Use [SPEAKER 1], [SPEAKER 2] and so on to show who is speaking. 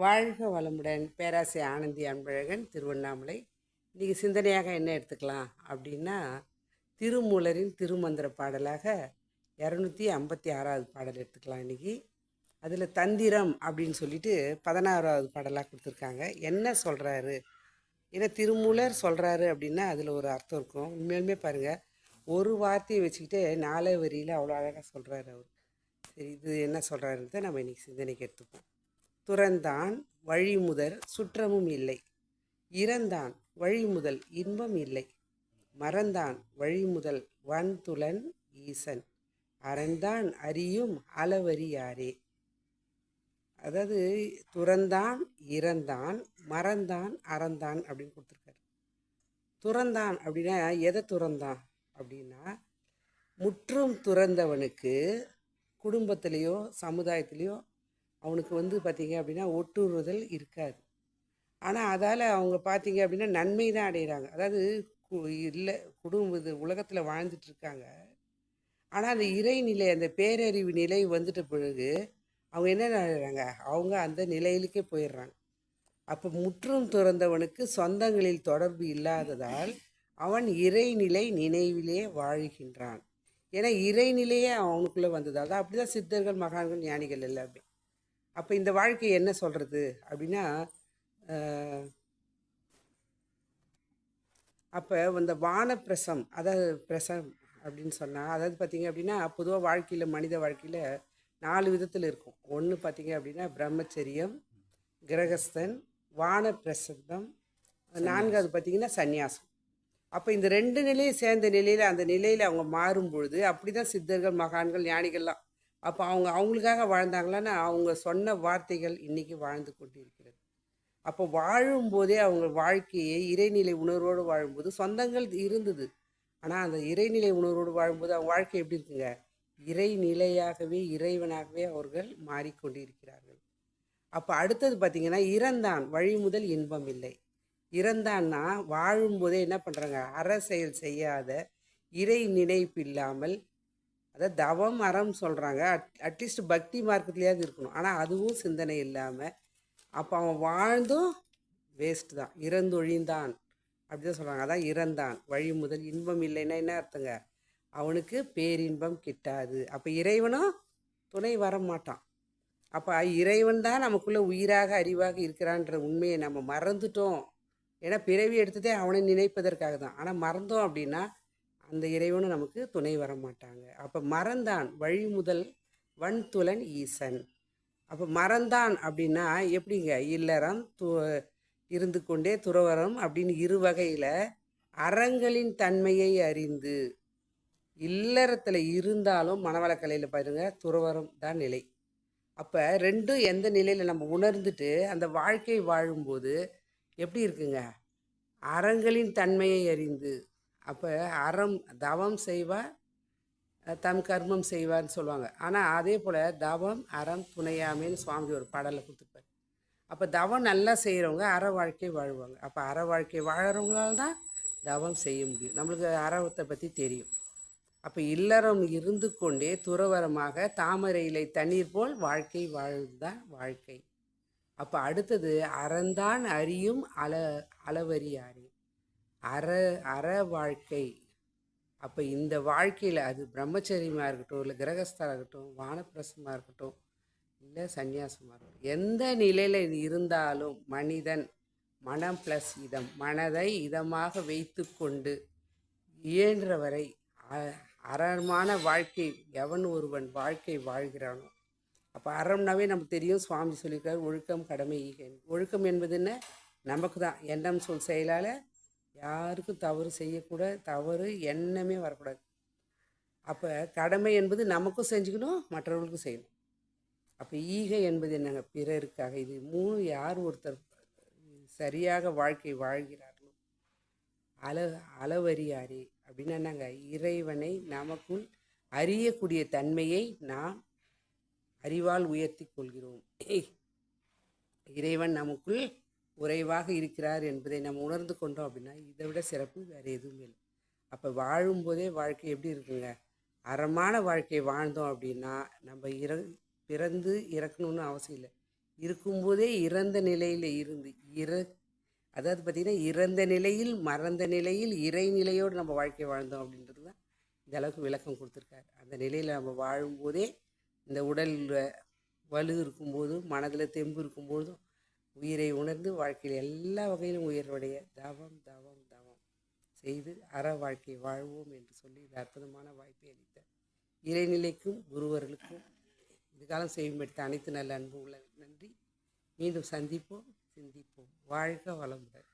[SPEAKER 1] வாழ்க வளமுடன். பேராசை ஆனந்தி அன்பழகன், திருவண்ணாமலை. இன்றைக்கி சிந்தனையாக என்ன எடுத்துக்கலாம் அப்படின்னா, திருமூலரின் திருமந்திர பாடலாக 256வது பாடல் எடுத்துக்கலாம் இன்றைக்கி. அதில் தந்திரம் அப்படின்னு சொல்லிட்டு 16வது பாடலாக கொடுத்துருக்காங்க. என்ன சொல்கிறாரு? ஏன்னா திருமூலர் சொல்கிறாரு அப்படின்னா அதில் ஒரு அர்த்தம் இருக்கும். உண்மையிலுமே பாருங்கள், ஒரு வார்த்தையை வச்சுக்கிட்டே 4 வரியில் அவ்வளோ அழகாக சொல்கிறாரு அவர். சரி, இது என்ன சொல்கிறாருன்றதை நம்ம இன்றைக்கி சிந்தனைக்கு எடுத்துப்போம். துறந்தான் வழிமுதல் சுற்றமும் இல்லை, இறந்தான் வழிமுதல் இன்பம் இல்லை, மறந்தான் வழிமுதல் வன்துலன் ஈசன், அறந்தான் அறியும் அளவறியாரே. அதாவது துறந்தான், இறந்தான், மறந்தான், அறந்தான் அப்படின்னு கொடுத்துருக்காரு. துறந்தான் அப்படின்னா எதை துறந்தான் அப்படின்னா, முற்றும் துறந்தவனுக்கு குடும்பத்திலேயோ சமுதாயத்திலேயோ அவனுக்கு பார்த்திங்க அப்படின்னா ஒட்டுறுதல் இருக்காது. ஆனால் அதால் அவங்க பார்த்திங்க அப்படின்னா நன்மை தான் அடைகிறாங்க. அதாவது இல்லை இது உலகத்தில் வாழ்ந்துட்டுருக்காங்க. ஆனால் அந்த இறைநிலை, அந்த பேரறிவு நிலை வந்துட்ட பிறகு அவங்க என்ன நினைக்கிறாங்க, அவங்க அந்த நிலையிலுக்கே போயிடுறாங்க. அப்போ முற்றும் துறந்தவனுக்கு சொந்தங்களில் தொடர்பு இல்லாததால் அவன் இறைநிலை நினைவிலே வாழ்கின்றான். ஏன்னா இறைநிலையே அவனுக்குள்ளே வந்ததால் தான். அப்படி தான் சித்தர்கள், மகான்கள், ஞானிகள் எல்லாமே. அப்போ இந்த வாழ்க்கை என்ன சொல்கிறது அப்படின்னா, அப்போ இந்த வானப்பிரசம், அதாவது பிரசம் அப்படின்னு சொன்னால், அதாவது பார்த்திங்க அப்படின்னா பொதுவாக வாழ்க்கையில், மனித வாழ்க்கையில் 4 விதத்தில் இருக்கும். ஒன்று பார்த்திங்க அப்படின்னா பிரம்மச்சரியம், கிரகஸ்தன், வானப்பிரசந்தம், 4வது பார்த்திங்கன்னா சந்நியாசம். அப்போ இந்த 2 நிலையும் சேர்ந்த நிலையில், அந்த நிலையில் அவங்க மாறும் பொழுது அப்படி தான் சித்தர்கள், மகான்கள், ஞானிகள்லாம். அப்போ அவங்களுக்காக வாழ்ந்தாங்களான்னா அவங்க சொன்ன வார்த்தைகள் இன்றைக்கி வாழ்ந்து கொண்டு இருக்கிறது. அப்போ வாழும்போதே அவங்க வாழ்க்கையை இறைநிலை உணர்வோடு வாழும்போது சொந்தங்கள் இருந்தது. ஆனால் அந்த இறைநிலை உணர்வோடு வாழும்போது அவங்க வாழ்க்கை எப்படி இருக்குங்க, இறைநிலையாகவே இறைவனாகவே அவர்கள் மாறிக்கொண்டு இருக்கிறார்கள். அப்போ அடுத்தது பார்த்திங்கன்னா, இறந்தான் வழி முதல் இன்பம் இல்லை. இறந்தான்னா வாழும்போதே என்ன பண்ணுறாங்க, அற செயல் செய்யாத, இறை நினைப்பு இல்லாமல், அதாவது தவம் அறம் சொல்கிறாங்க. அட்லீஸ்ட் பக்தி மார்க்கத்துலேயாவது இருக்கணும். ஆனால் அதுவும் சிந்தனை இல்லாமல் அப்போ அவன் வாழ்ந்தும் வேஸ்ட்டு தான், இறந்தொழிந்தான் அப்படி தான் சொல்கிறாங்க. அதான் இறந்தான் வழி முதல் இன்பம் இல்லைன்னா என்ன அர்த்தங்க, அவனுக்கு பேரின்பம் கிட்டாது. அப்போ இறைவனும் துணை வர மாட்டான். அப்போ இறைவன் தான் நமக்குள்ளே உயிராக அறிவாக இருக்கிறான்ற உண்மையை நம்ம மறந்துட்டோம். ஏன்னா பிறவி எடுத்ததே அவனை நினைப்பதற்காக தான். ஆனால் மறந்தோம் அப்படின்னா அந்த இறைவனும் நமக்கு துணை வர மாட்டாங்க. அப்போ மறந்தான் வழி முதல் வன்துலன் ஈசன். அப்போ மறந்தான் அப்படின்னா எப்படிங்க, இல்லறம் இருந்து கொண்டே துறவரம் அப்படின்னு 2 வகையில் அறங்களின் தன்மையை அறிந்து, இல்லறத்தில் இருந்தாலும் மனவளக்கலையில் பாருங்கள் துறவரம் தான் நிலை. அப்போ 2ம் எந்த நிலையில் நம்ம உணர்ந்துட்டு அந்த வாழ்க்கை வாழும்போது எப்படி இருக்குங்க, அறங்களின் தன்மையை அறிந்து. அப்போ அறம் தவம் செய்வார், தம் கர்மம் செய்வார்னு சொல்லுவாங்க. ஆனால் அதே போல் தவம் அறம் துணையாமேன்னு சுவாமி ஒரு பாடலில் கொடுத்துருப்பார். அப்போ தவம் நல்லா செய்கிறவங்க அற வாழ்க்கை வாழ்வாங்க. அப்போ அற வாழ்க்கை வாழறவங்களால தான் தவம் செய்ய முடியும். நம்மளுக்கு அறத்தை பற்றி தெரியும். அப்போ இல்லறம் இருந்து கொண்டே துறவரமாக தாமரை இலை தண்ணீர் போல் வாழ்க்கை வாழ்வுதான் வாழ்க்கை. அப்போ அடுத்தது அறந்தான் அறியும் அளவறியாரே. அற வாழ்க்கை. அப்போ இந்த வாழ்க்கையில் அது பிரம்மச்சரியமாக இருக்கட்டும், இல்லை கிரகஸ்தராக இருக்கட்டும், வானப்பிரசமாக இருக்கட்டும், இல்லை சந்நியாசமாக இருக்கட்டும், எந்த நிலையில் இது இருந்தாலும் மனிதன் மனம் ப்ளஸ் இதம், மனதை இதமாக வைத்து கொண்டு இயன்றவரை அறமான வாழ்க்கை எவன் ஒருவன் வாழ்க்கை வாழ்கிறானோ. அப்போ அறம்னாவே நமக்கு தெரியும், சுவாமி சொல்லியிருக்காரு ஒழுக்கம் கடமை ஈகை. ஒழுக்கம் என்பது என்ன, நமக்கு தான் எண்ணம் சொல் செயலால் யாருக்கும் தவறு செய்யக்கூடாது, தவறு எண்ணமே வரக்கூடாது. அப்போ கடமை என்பது நமக்கும் செஞ்சுக்கணும், மற்றவர்களுக்கும் செய்யணும். அப்போ ஈகை என்பது என்னங்க, பிறருக்காக. இது 3 யார் ஒருத்தர் சரியாக வாழ்க்கை வாழ்கிறார்களோ அளவறியாரே அப்படின்னா என்னங்க, இறைவனை நமக்குள் அறியக்கூடிய தன்மையை நாம் அறிவால் உயர்த்தி கொள்கிறோம். இறைவன் நமக்குள் உறைவாக இருக்கிறார் என்பதை நம்ம உணர்ந்து கொண்டோம் அப்படின்னா இதை விட சிறப்பு வேறு எதுவும் இல்லை. அப்போ வாழும்போதே வாழ்க்கை எப்படி இருக்குங்க, அறமான வாழ்க்கை வாழ்ந்தோம் அப்படின்னா நம்ம பிறந்து இறக்கணும்னு அவசியம் இல்லை. இருக்கும்போதே இறந்த நிலையில் இருந்து அதாவது பார்த்திங்கன்னா இறந்த நிலையில் மறந்த நிலையில் இறைநிலையோடு நம்ம வாழ்க்கை வாழ்ந்தோம் அப்படின்றது தான் இந்த அளவுக்கு விளக்கம் கொடுத்துருக்காரு. அந்த நிலையில் நம்ம வாழும்போதே இந்த உடலில் வலு இருக்கும்போதும் மனதில் தெம்பு இருக்கும்போதும் உயிரை உணர்ந்து வாழ்க்கையில் எல்லா வகையிலும் உயர்வடைய தவம் தவம் தவம் செய்து அற வாழ்க்கை வாழ்வோம் என்று சொல்லி இந்த அற்புதமான வாய்ப்பை அளித்த இறைநிலைக்கும் குருவர்களுக்கும் இதுகாலம் செய்யும் எடுத்த அனைத்து நல்ல அன்பு உள்ளவர்களுக்கு நன்றி. மீண்டும் சந்திப்போம், சிந்திப்போம். வாழ்க வளமுடன்.